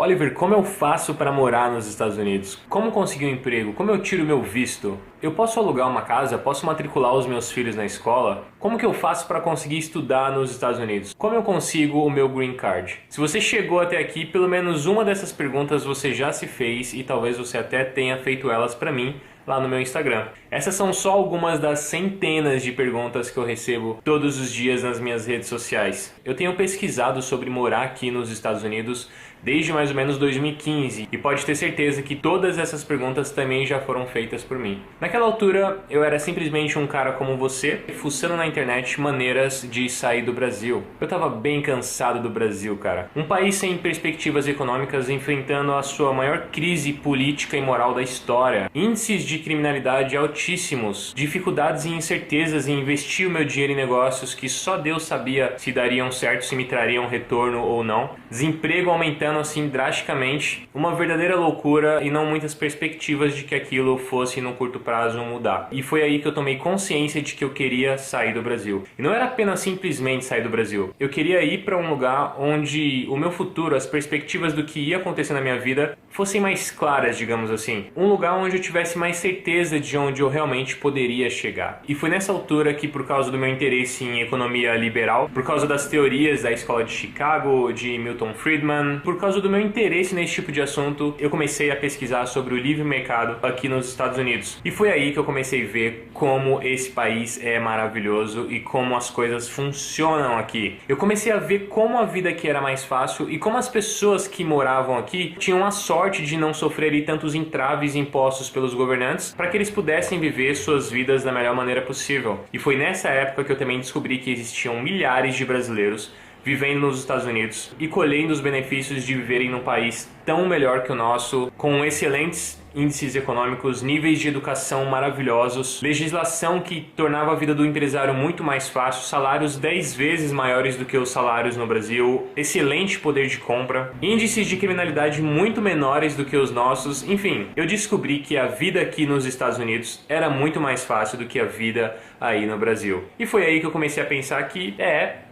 Oliver, como eu faço para morar nos Estados Unidos? Como conseguir um emprego? Como eu tiro meu visto? Eu posso alugar uma casa? Posso matricular os meus filhos na escola? Como que eu faço para conseguir estudar nos Estados Unidos? Como eu consigo o meu green card? Se você chegou até aqui, pelo menos uma dessas perguntas você já se fez e talvez você até tenha feito elas para mim lá no meu Instagram. Essas são só algumas das centenas de perguntas que eu recebo todos os dias nas minhas redes sociais. Eu tenho pesquisado sobre morar aqui nos Estados Unidos desde mais ou menos 2015 e pode ter certeza que todas essas perguntas também já foram feitas por mim. Naquela altura eu era simplesmente um cara como você, fuçando na internet maneiras de sair do Brasil. Eu tava bem cansado do Brasil, cara. Um país sem perspectivas econômicas enfrentando a sua maior crise política e moral da história. Índices de criminalidade altíssimos, dificuldades e incertezas em investir o meu dinheiro em negócios que só Deus sabia se dariam certo, se me trariam retorno ou não. Desemprego aumentando assim drasticamente, uma verdadeira loucura e não muitas perspectivas de que aquilo fosse no curto prazo mudar. E foi aí que eu tomei consciência de que eu queria sair do Brasil. E não era apenas simplesmente sair do Brasil. Eu queria ir para um lugar onde o meu futuro, as perspectivas do que ia acontecer na minha vida fossem mais claras, digamos assim. Um lugar onde eu tivesse mais certeza de onde eu realmente poderia chegar. E foi nessa altura que, por causa do meu interesse em economia liberal, por causa das teorias da escola de Chicago, de Milton Friedman, por causa do meu interesse nesse tipo de assunto, eu comecei a pesquisar sobre o livre mercado aqui nos Estados Unidos. E foi aí que eu comecei a ver como esse país é maravilhoso e como as coisas funcionam aqui. Eu comecei a ver como a vida aqui era mais fácil e como as pessoas que moravam aqui tinham a sorte de não sofrerem tantos entraves impostos pelos governantes para que eles pudessem viver suas vidas da melhor maneira possível. E foi nessa época que eu também descobri que existiam milhares de brasileiros vivendo nos Estados Unidos e colhendo os benefícios de viverem num país tão melhor que o nosso, com excelentes índices econômicos, níveis de educação maravilhosos, legislação que tornava a vida do empresário muito mais fácil, salários 10 vezes maiores do que os salários no Brasil, excelente poder de compra, índices de criminalidade muito menores do que os nossos. Enfim, eu descobri que a vida aqui nos Estados Unidos era muito mais fácil do que a vida aí no Brasil. E foi aí que eu comecei a pensar que,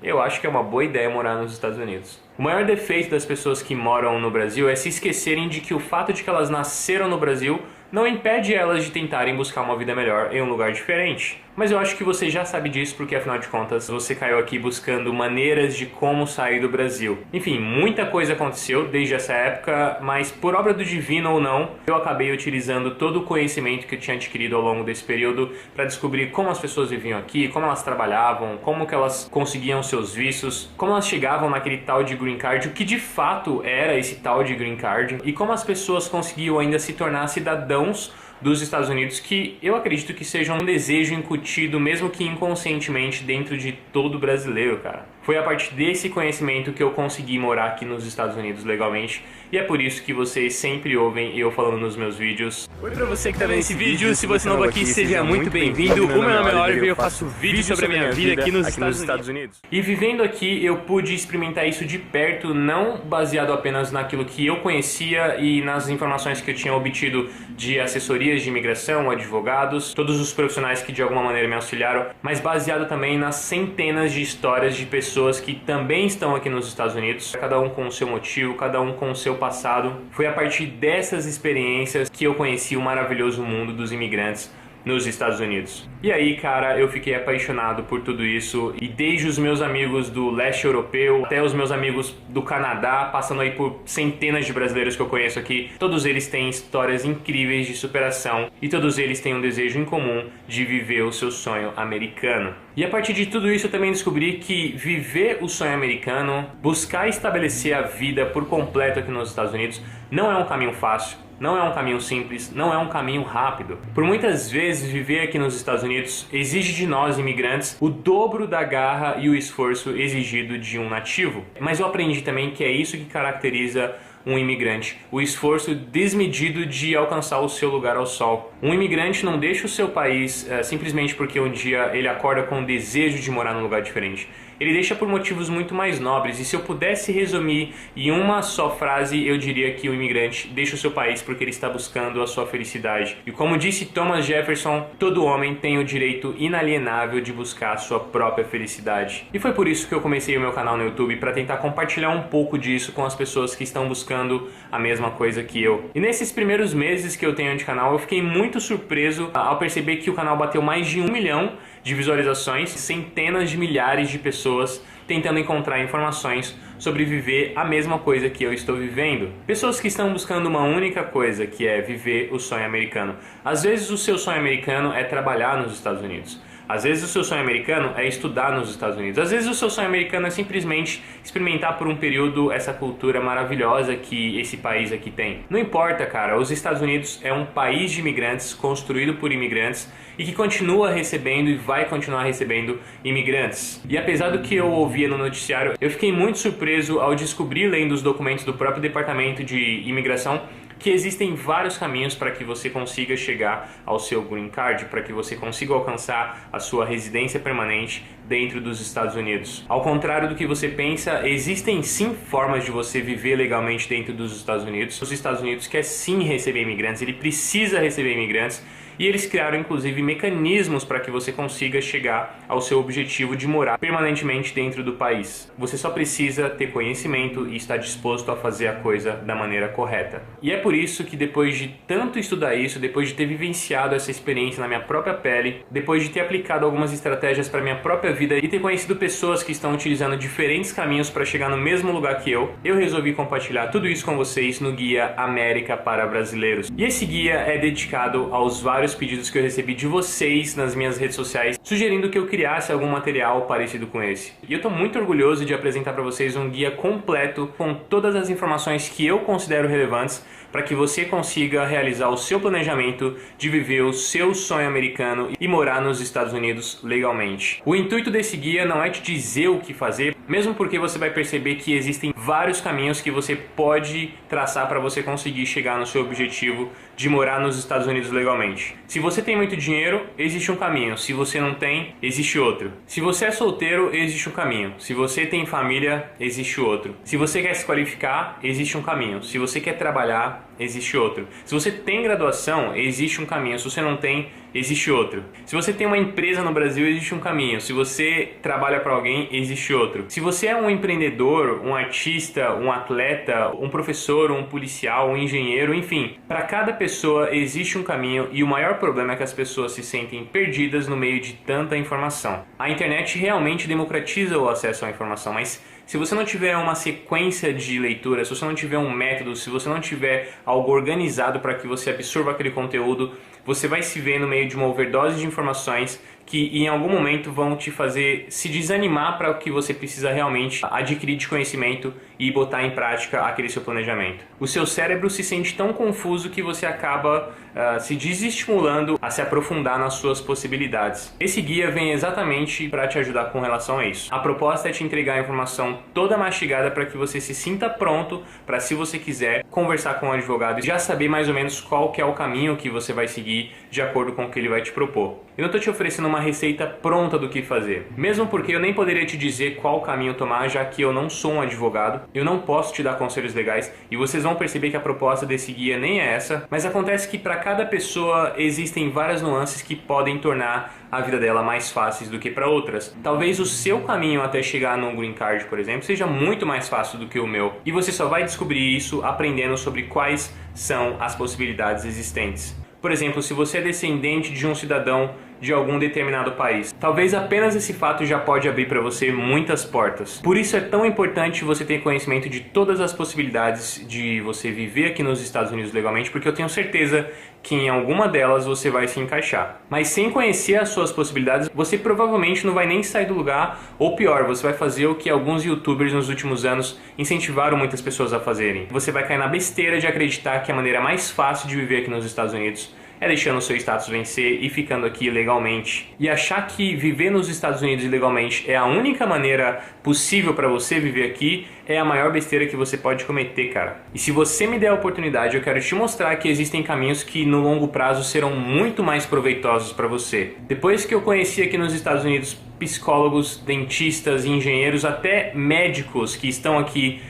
eu acho que é uma boa ideia morar nos Estados Unidos. O maior defeito das pessoas que moram no Brasil é se esquecerem de que o fato de que elas nasceram no Brasil não impede elas de tentarem buscar uma vida melhor em um lugar diferente. Mas eu acho que você já sabe disso porque, afinal de contas, você caiu aqui buscando maneiras de como sair do Brasil. Enfim, muita coisa aconteceu desde essa época, mas por obra do divino ou não, eu acabei utilizando todo o conhecimento que eu tinha adquirido ao longo desse período para descobrir como as pessoas viviam aqui, como elas trabalhavam, como que elas conseguiam seus vistos, como elas chegavam naquele tal de green card, o que de fato era esse tal de green card e como as pessoas conseguiam ainda se tornar cidadãos dos Estados Unidos, que eu acredito que seja um desejo incutido, mesmo que inconscientemente, dentro de todo brasileiro, cara. Foi a partir desse conhecimento que eu consegui morar aqui nos Estados Unidos legalmente, e é por isso que vocês sempre ouvem eu falando nos meus vídeos. Oi pra você que tá vendo esse vídeo, se você é novo aqui, seja muito bem-vindo. O meu nome é Oliver e eu faço vídeos sobre a minha vida aqui nos Estados Unidos. E vivendo aqui, eu pude experimentar isso de perto, não baseado apenas naquilo que eu conhecia e nas informações que eu tinha obtido de assessorias de imigração, advogados, todos os profissionais que de alguma maneira me auxiliaram, mas baseado também nas centenas de histórias de pessoas que também estão aqui nos Estados Unidos, cada um com o seu motivo, cada um com o seu passado. Foi a partir dessas experiências que eu conheci o maravilhoso mundo dos imigrantes nos Estados Unidos. E aí, cara, eu fiquei apaixonado por tudo isso, e desde os meus amigos do leste europeu até os meus amigos do Canadá, passando aí por centenas de brasileiros que eu conheço aqui, todos eles têm histórias incríveis de superação e todos eles têm um desejo em comum de viver o seu sonho americano. E a partir de tudo isso eu também descobri que viver o sonho americano, buscar estabelecer a vida por completo aqui nos Estados Unidos, não é um caminho fácil. Não é um caminho simples, não é um caminho rápido. Por muitas vezes, viver aqui nos Estados Unidos exige de nós, imigrantes, o dobro da garra e o esforço exigido de um nativo. Mas eu aprendi também que é isso que caracteriza um imigrante, o esforço desmedido de alcançar o seu lugar ao sol. Um imigrante não deixa o seu país simplesmente porque um dia ele acorda com o desejo de morar num lugar diferente. ele deixa por motivos muito mais nobres. E se eu pudesse resumir em uma só frase, eu diria que o imigrante deixa o seu país porque ele está buscando a sua felicidade. E como disse Thomas Jefferson, todo homem tem o direito inalienável de buscar a sua própria felicidade. E foi por isso que eu comecei o meu canal no YouTube, para tentar compartilhar um pouco disso com as pessoas que estão buscando a mesma coisa que eu. E nesses primeiros meses que eu tenho de canal, eu fiquei muito surpreso ao perceber que o canal bateu mais de 1 milhão de visualizações, centenas de milhares de pessoas tentando encontrar informações sobre viver a mesma coisa que eu estou vivendo. Pessoas que estão buscando uma única coisa, que é viver o sonho americano. Às vezes o seu sonho americano é trabalhar nos Estados Unidos. Às vezes o seu sonho americano é estudar nos Estados Unidos. Às vezes o seu sonho americano é simplesmente experimentar por um período essa cultura maravilhosa que esse país aqui tem. Não importa, cara, os Estados Unidos é um país de imigrantes, construído por imigrantes e que continua recebendo e vai continuar recebendo imigrantes. E apesar do que eu ouvia no noticiário, eu fiquei muito surpreso ao descobrir, lendo os documentos do próprio Departamento de Imigração, que existem vários caminhos para que você consiga chegar ao seu green card, para que você consiga alcançar a sua residência permanente dentro dos Estados Unidos. Ao contrário do que você pensa, existem sim formas de você viver legalmente dentro dos Estados Unidos. Os Estados Unidos quer sim receber imigrantes, ele precisa receber imigrantes. E eles criaram inclusive mecanismos para que você consiga chegar ao seu objetivo de morar permanentemente dentro do país. Você só precisa ter conhecimento e estar disposto a fazer a coisa da maneira correta. E é por isso que depois de tanto estudar isso, depois de ter vivenciado essa experiência na minha própria pele, depois de ter aplicado algumas estratégias para minha própria vida e ter conhecido pessoas que estão utilizando diferentes caminhos para chegar no mesmo lugar que eu resolvi compartilhar tudo isso com vocês no Guia América para Brasileiros. E esse guia é dedicado aos vários pedidos que eu recebi de vocês nas minhas redes sociais, sugerindo que eu criasse algum material parecido com esse. E eu estou muito orgulhoso de apresentar para vocês um guia completo com todas as informações que eu considero relevantes para que você consiga realizar o seu planejamento de viver o seu sonho americano e morar nos Estados Unidos legalmente. O intuito desse guia não é te dizer o que fazer, mesmo porque você vai perceber que existem vários caminhos que você pode traçar para você conseguir chegar no seu objetivo de morar nos Estados Unidos legalmente. Se você tem muito dinheiro, existe um caminho. Se você não tem, existe outro. Se você é solteiro, existe um caminho. Se você tem família, existe outro. Se você quer se qualificar, existe um caminho. Se você quer trabalhar, existe outro. Se você tem graduação, existe um caminho. Se você não tem, existe outro. Se você tem uma empresa no Brasil, existe um caminho. Se você trabalha para alguém, existe outro. Se você é um empreendedor, um artista, um atleta, um professor, um policial, um engenheiro, enfim, para cada pessoa existe um caminho e o maior problema é que as pessoas se sentem perdidas no meio de tanta informação. A internet realmente democratiza o acesso à informação, mas se você não tiver uma sequência de leitura, se você não tiver um método, se você não tiver algo organizado para que você absorva aquele conteúdo, você vai se ver no meio de uma overdose de informações que em algum momento vão te fazer se desanimar para o que você precisa realmente adquirir de conhecimento e botar em prática aquele seu planejamento. O seu cérebro se sente tão confuso que você acaba se desestimulando a se aprofundar nas suas possibilidades. Esse guia vem exatamente para te ajudar com relação a isso. A proposta é te entregar a informação toda mastigada para que você se sinta pronto para, se você quiser, conversar com o advogado e já saber mais ou menos qual que é o caminho que você vai seguir de acordo com o que ele vai te propor. Eu não estou te oferecendo uma receita pronta do que fazer, mesmo porque eu nem poderia te dizer qual caminho tomar, já que eu não sou um advogado, eu não posso te dar conselhos legais e vocês vão perceber que a proposta desse guia nem é essa, mas acontece que para cada pessoa existem várias nuances que podem tornar a vida dela mais fáceis do que para outras. Talvez o seu caminho até chegar no Green Card, por exemplo, seja muito mais fácil do que o meu, e você só vai descobrir isso aprendendo sobre quais são as possibilidades existentes. Por exemplo, se você é descendente de um cidadão de algum determinado país, talvez apenas esse fato já pode abrir para você muitas portas. Por isso é tão importante você ter conhecimento de todas as possibilidades de você viver aqui nos Estados Unidos legalmente, porque eu tenho certeza que em alguma delas você vai se encaixar. Mas sem conhecer as suas possibilidades, você provavelmente não vai nem sair do lugar, ou pior, você vai fazer o que alguns youtubers nos últimos anos incentivaram muitas pessoas a fazerem. Você vai cair na besteira de acreditar que a maneira mais fácil de viver aqui nos Estados Unidos é deixando o seu status vencer e ficando aqui legalmente. E achar que viver nos Estados Unidos ilegalmente é a única maneira possível para você viver aqui é a maior besteira que você pode cometer, cara. E se você me der a oportunidade, eu quero te mostrar que existem caminhos que no longo prazo serão muito mais proveitosos para você. Depois que eu conheci aqui nos Estados Unidos psicólogos, dentistas, engenheiros, até médicos que estão aqui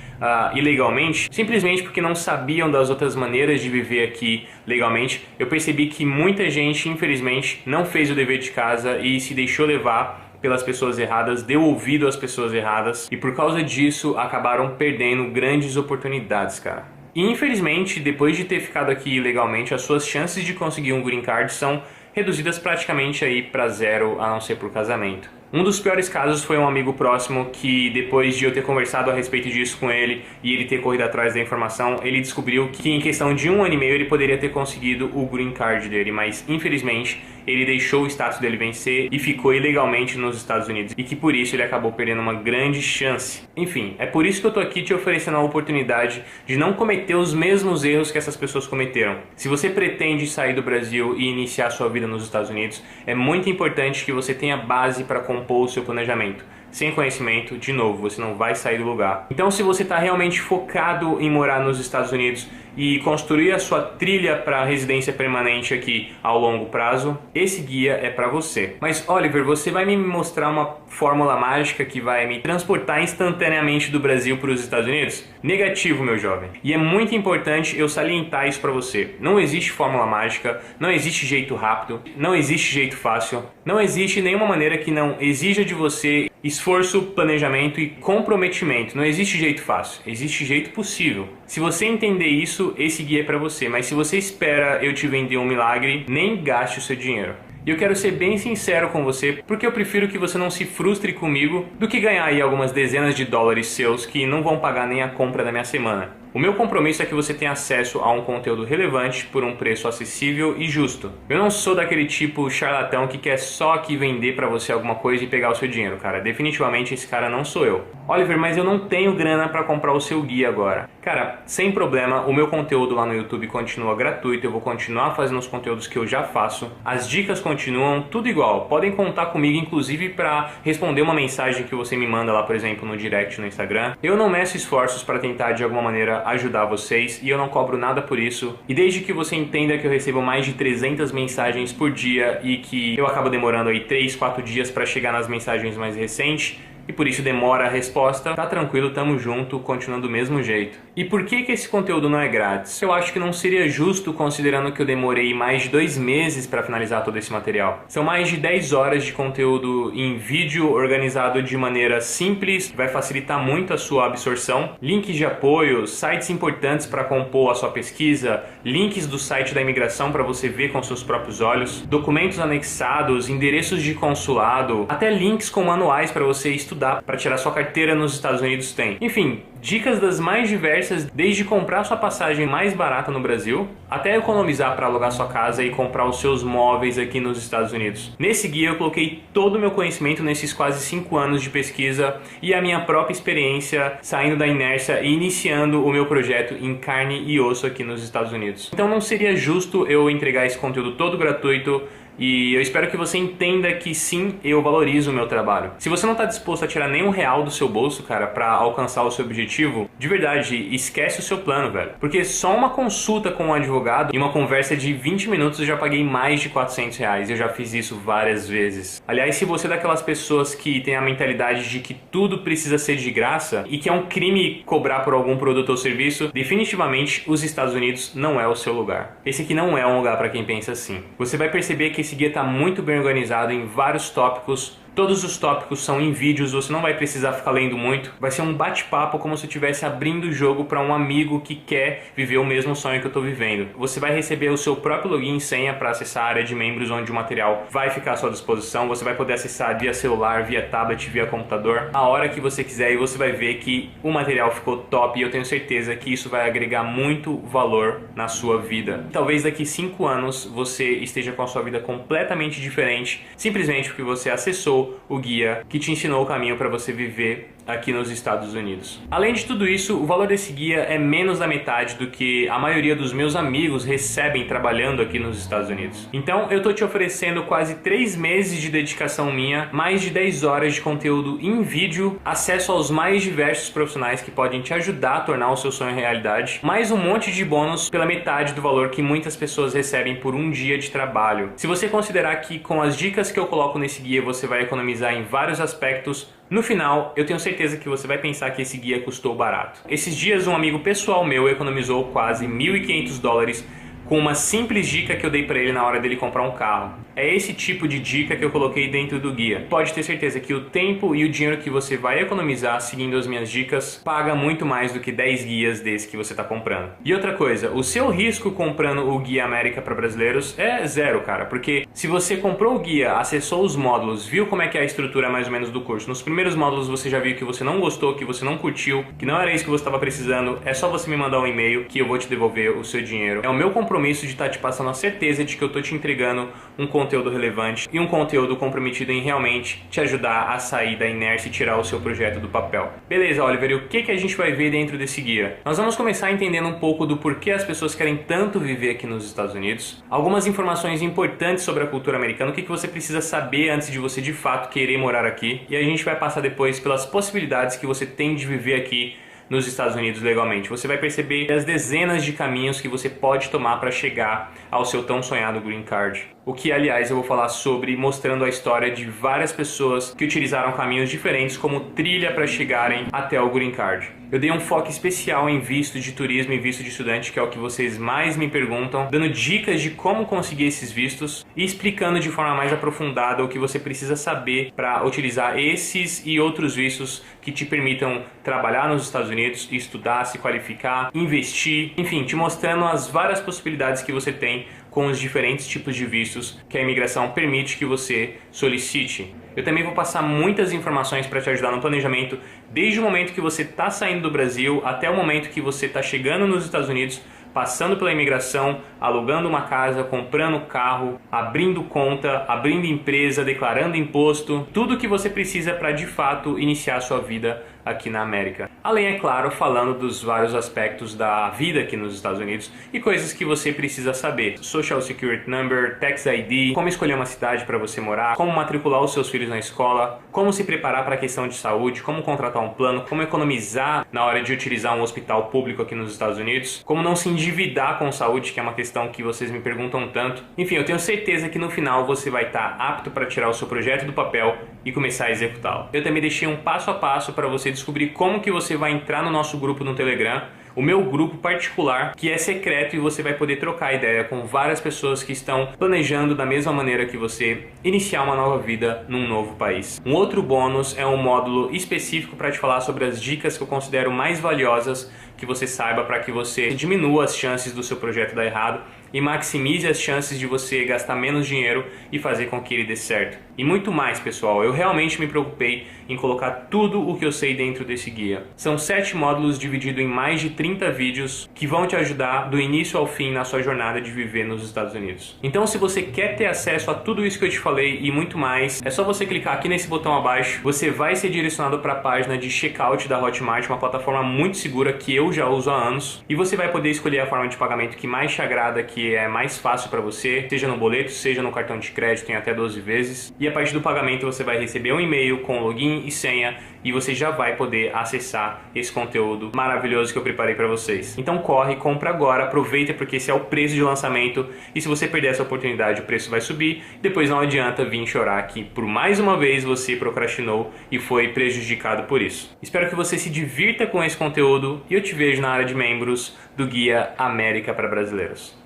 ilegalmente, simplesmente porque não sabiam das outras maneiras de viver aqui legalmente. Eu percebi que muita gente, infelizmente, não fez o dever de casa e se deixou levar pelas pessoas erradas, deu ouvido às pessoas erradas e por causa disso acabaram perdendo grandes oportunidades, cara. E infelizmente, depois de ter ficado aqui ilegalmente, as suas chances de conseguir um green card são reduzidas praticamente aí para zero, a não ser por casamento. Um dos piores casos foi um amigo próximo que, depois de eu ter conversado a respeito disso com ele e ele ter corrido atrás da informação, ele descobriu que em questão de 1 ano e meio ele poderia ter conseguido o green card dele, mas infelizmente ele deixou o status dele vencer e ficou ilegalmente nos Estados Unidos e que por isso ele acabou perdendo uma grande chance. Enfim, é por isso que eu tô aqui te oferecendo a oportunidade de não cometer os mesmos erros que essas pessoas cometeram. Se você pretende sair do Brasil e iniciar sua vida nos Estados Unidos, é muito importante que você tenha base para compor o seu planejamento. Sem conhecimento, de novo, você não vai sair do lugar. Então, se você está realmente focado em morar nos Estados Unidos e construir a sua trilha para residência permanente aqui ao longo prazo, esse guia é para você. Mas, Oliver, você vai me mostrar uma fórmula mágica que vai me transportar instantaneamente do Brasil para os Estados Unidos? Negativo, meu jovem. E é muito importante eu salientar isso para você. Não existe fórmula mágica, não existe jeito rápido, não existe jeito fácil, não existe nenhuma maneira que não exija de você esforço, planejamento e comprometimento. Não existe jeito fácil, existe jeito possível. Se você entender isso, esse guia é para você. Mas se você espera eu te vender um milagre, nem gaste o seu dinheiro. E eu quero ser bem sincero com você, porque eu prefiro que você não se frustre comigo do que ganhar aí algumas dezenas de dólares seus que não vão pagar nem a compra da minha semana. O meu compromisso é que você tenha acesso a um conteúdo relevante por um preço acessível e justo. Eu não sou daquele tipo charlatão que quer só aqui vender pra você alguma coisa e pegar o seu dinheiro, cara. Definitivamente esse cara não sou eu. Oliver, mas eu não tenho grana pra comprar o seu guia agora. Cara, sem problema, o meu conteúdo lá no YouTube continua gratuito, eu vou continuar fazendo os conteúdos que eu já faço. As dicas continuam tudo igual. Podem contar comigo, inclusive, pra responder uma mensagem que você me manda lá, por exemplo, no direct no Instagram. Eu não meço esforços pra tentar, de alguma maneira, ajudar vocês e eu não cobro nada por isso. E desde que você entenda que eu recebo mais de 300 mensagens por dia e que eu acabo demorando aí 3, 4 dias para chegar nas mensagens mais recentes e por isso demora a resposta, tá tranquilo, tamo junto, continuando do mesmo jeito. E por que esse conteúdo não é grátis? Eu acho que não seria justo considerando que eu demorei mais de 2 meses para finalizar todo esse material. São mais de 10 horas de conteúdo em vídeo organizado de maneira simples, vai facilitar muito a sua absorção. Links de apoio, sites importantes para compor a sua pesquisa, links do site da imigração para você ver com seus próprios olhos, documentos anexados, endereços de consulado, até links com manuais para você estudar para tirar sua carteira nos Estados Unidos tem. Enfim, dicas das mais diversas, desde comprar sua passagem mais barata no Brasil, até economizar para alugar sua casa e comprar os seus móveis aqui nos Estados Unidos. Nesse guia eu coloquei todo o meu conhecimento nesses quase 5 anos de pesquisa e a minha própria experiência saindo da inércia e iniciando o meu projeto em carne e osso aqui nos Estados Unidos. Então não seria justo eu entregar esse conteúdo todo gratuito. E eu espero que você entenda que sim, eu valorizo o meu trabalho. Se você não está disposto a tirar nenhum real do seu bolso, cara, para alcançar o seu objetivo, de verdade, esquece o seu plano, velho. Porque só uma consulta com um advogado e uma conversa de 20 minutos eu já paguei mais de R$400. Eu já fiz isso várias vezes. Aliás, se você é daquelas pessoas que tem a mentalidade de que tudo precisa ser de graça e que é um crime cobrar por algum produto ou serviço, definitivamente os Estados Unidos não é o seu lugar. Esse aqui não é um lugar para quem pensa assim. Você vai perceber que esse guia está muito bem organizado em vários tópicos. Todos os tópicos são em vídeos, você não vai precisar ficar lendo muito. Vai ser um bate-papo como se eu estivesse abrindo o jogo para um amigo que quer viver o mesmo sonho que eu estou vivendo. Você vai receber o seu próprio login e senha para acessar a área de membros onde o material vai ficar à sua disposição. Você vai poder acessar via celular, via tablet, via computador, a hora que você quiser, e você vai ver que o material ficou top e eu tenho certeza que isso vai agregar muito valor na sua vida. Talvez daqui 5 anos você esteja com a sua vida completamente diferente, simplesmente porque você acessou o guia que te ensinou o caminho para você viver aqui nos Estados Unidos. Além de tudo isso, o valor desse guia é menos da metade do que a maioria dos meus amigos recebem trabalhando aqui nos Estados Unidos. Então eu tô te oferecendo quase 3 meses de dedicação minha, mais de 10 horas de conteúdo em vídeo, acesso aos mais diversos profissionais que podem te ajudar a tornar o seu sonho realidade, mais um monte de bônus pela metade do valor que muitas pessoas recebem por um dia de trabalho. Se você considerar que com as dicas que eu coloco nesse guia você vai economizar em vários aspectos, no final, eu tenho certeza que você vai pensar que esse guia custou barato. Esses dias, um amigo pessoal meu economizou quase $1.500 com uma simples dica que eu dei para ele na hora dele comprar um carro. É esse tipo de dica que eu coloquei dentro do guia. Pode ter certeza que o tempo e o dinheiro que você vai economizar seguindo as minhas dicas paga muito mais do que 10 guias desse que você está comprando. E outra coisa, o seu risco comprando o Guia América para Brasileiros é zero, cara, porque se você comprou o guia, acessou os módulos, viu como é que é a estrutura mais ou menos do curso, nos primeiros módulos você já viu que você não gostou, que você não curtiu, que não era isso que você estava precisando, é só você me mandar um e-mail que eu vou te devolver o seu dinheiro. É o meu compromisso de estar te passando a certeza de que eu estou te entregando um conteúdo relevante e um conteúdo comprometido em realmente te ajudar a sair da inércia e tirar o seu projeto do papel. Beleza, Oliver, e o que a gente vai ver dentro desse guia? Nós vamos começar entendendo um pouco do porquê as pessoas querem tanto viver aqui nos Estados Unidos, algumas informações importantes sobre a cultura americana, o que você precisa saber antes de você de fato querer morar aqui, e a gente vai passar depois pelas possibilidades que você tem de viver aqui nos Estados Unidos legalmente. Você vai perceber as dezenas de caminhos que você pode tomar para chegar ao seu tão sonhado Green Card. O que, aliás, eu vou falar sobre, mostrando a história de várias pessoas que utilizaram caminhos diferentes como trilha para chegarem até o Green Card. Eu dei um foco especial em visto de turismo e visto de estudante, que é o que vocês mais me perguntam, dando dicas de como conseguir esses vistos e explicando de forma mais aprofundada o que você precisa saber para utilizar esses e outros vistos que te permitam trabalhar nos Estados Unidos, estudar, se qualificar, investir, enfim, te mostrando as várias possibilidades que você tem com os diferentes tipos de vistos que a imigração permite que você solicite. Eu também vou passar muitas informações para te ajudar no planejamento, desde o momento que você está saindo do Brasil até o momento que você está chegando nos Estados Unidos, passando pela imigração, alugando uma casa, comprando carro, abrindo conta, abrindo empresa, declarando imposto, tudo o que você precisa para de fato iniciar a sua vida aqui na América. Além, é claro, falando dos vários aspectos da vida aqui nos Estados Unidos e coisas que você precisa saber. Social Security Number, Tax ID, como escolher uma cidade para você morar, como matricular os seus filhos na escola, como se preparar para a questão de saúde, como contratar um plano, como economizar na hora de utilizar um hospital público aqui nos Estados Unidos, como não se endividar com saúde, que é uma questão que vocês me perguntam tanto. Enfim, eu tenho certeza que no final você vai estar apto para tirar o seu projeto do papel e começar a executá-lo. Eu também deixei um passo a passo para você descobrir como que você vai entrar no nosso grupo no Telegram, o meu grupo particular, que é secreto, e você vai poder trocar ideia com várias pessoas que estão planejando da mesma maneira que você iniciar uma nova vida num novo país. Um outro bônus é um módulo específico para te falar sobre as dicas que eu considero mais valiosas que você saiba para que você diminua as chances do seu projeto dar errado e maximize as chances de você gastar menos dinheiro e fazer com que ele dê certo. E muito mais, pessoal. Eu realmente me preocupei em colocar tudo o que eu sei dentro desse guia. São 7 módulos divididos em mais de 30 vídeos que vão te ajudar do início ao fim na sua jornada de viver nos Estados Unidos. Então, se você quer ter acesso a tudo isso que eu te falei e muito mais, é só você clicar aqui nesse botão abaixo. Você vai ser direcionado para a página de checkout da Hotmart, uma plataforma muito segura que eu já uso há anos, e você vai poder escolher a forma de pagamento que mais te agrada, que é mais fácil para você, seja no boleto, seja no cartão de crédito em até 12 vezes. E a partir do pagamento você vai receber um e-mail com login e senha e você já vai poder acessar esse conteúdo maravilhoso que eu preparei para vocês. Então corre, compra agora, aproveita porque esse é o preço de lançamento e se você perder essa oportunidade o preço vai subir. Depois não adianta vir chorar que por mais uma vez você procrastinou e foi prejudicado por isso. Espero que você se divirta com esse conteúdo e eu te vejo na área de membros do Guia América para Brasileiros.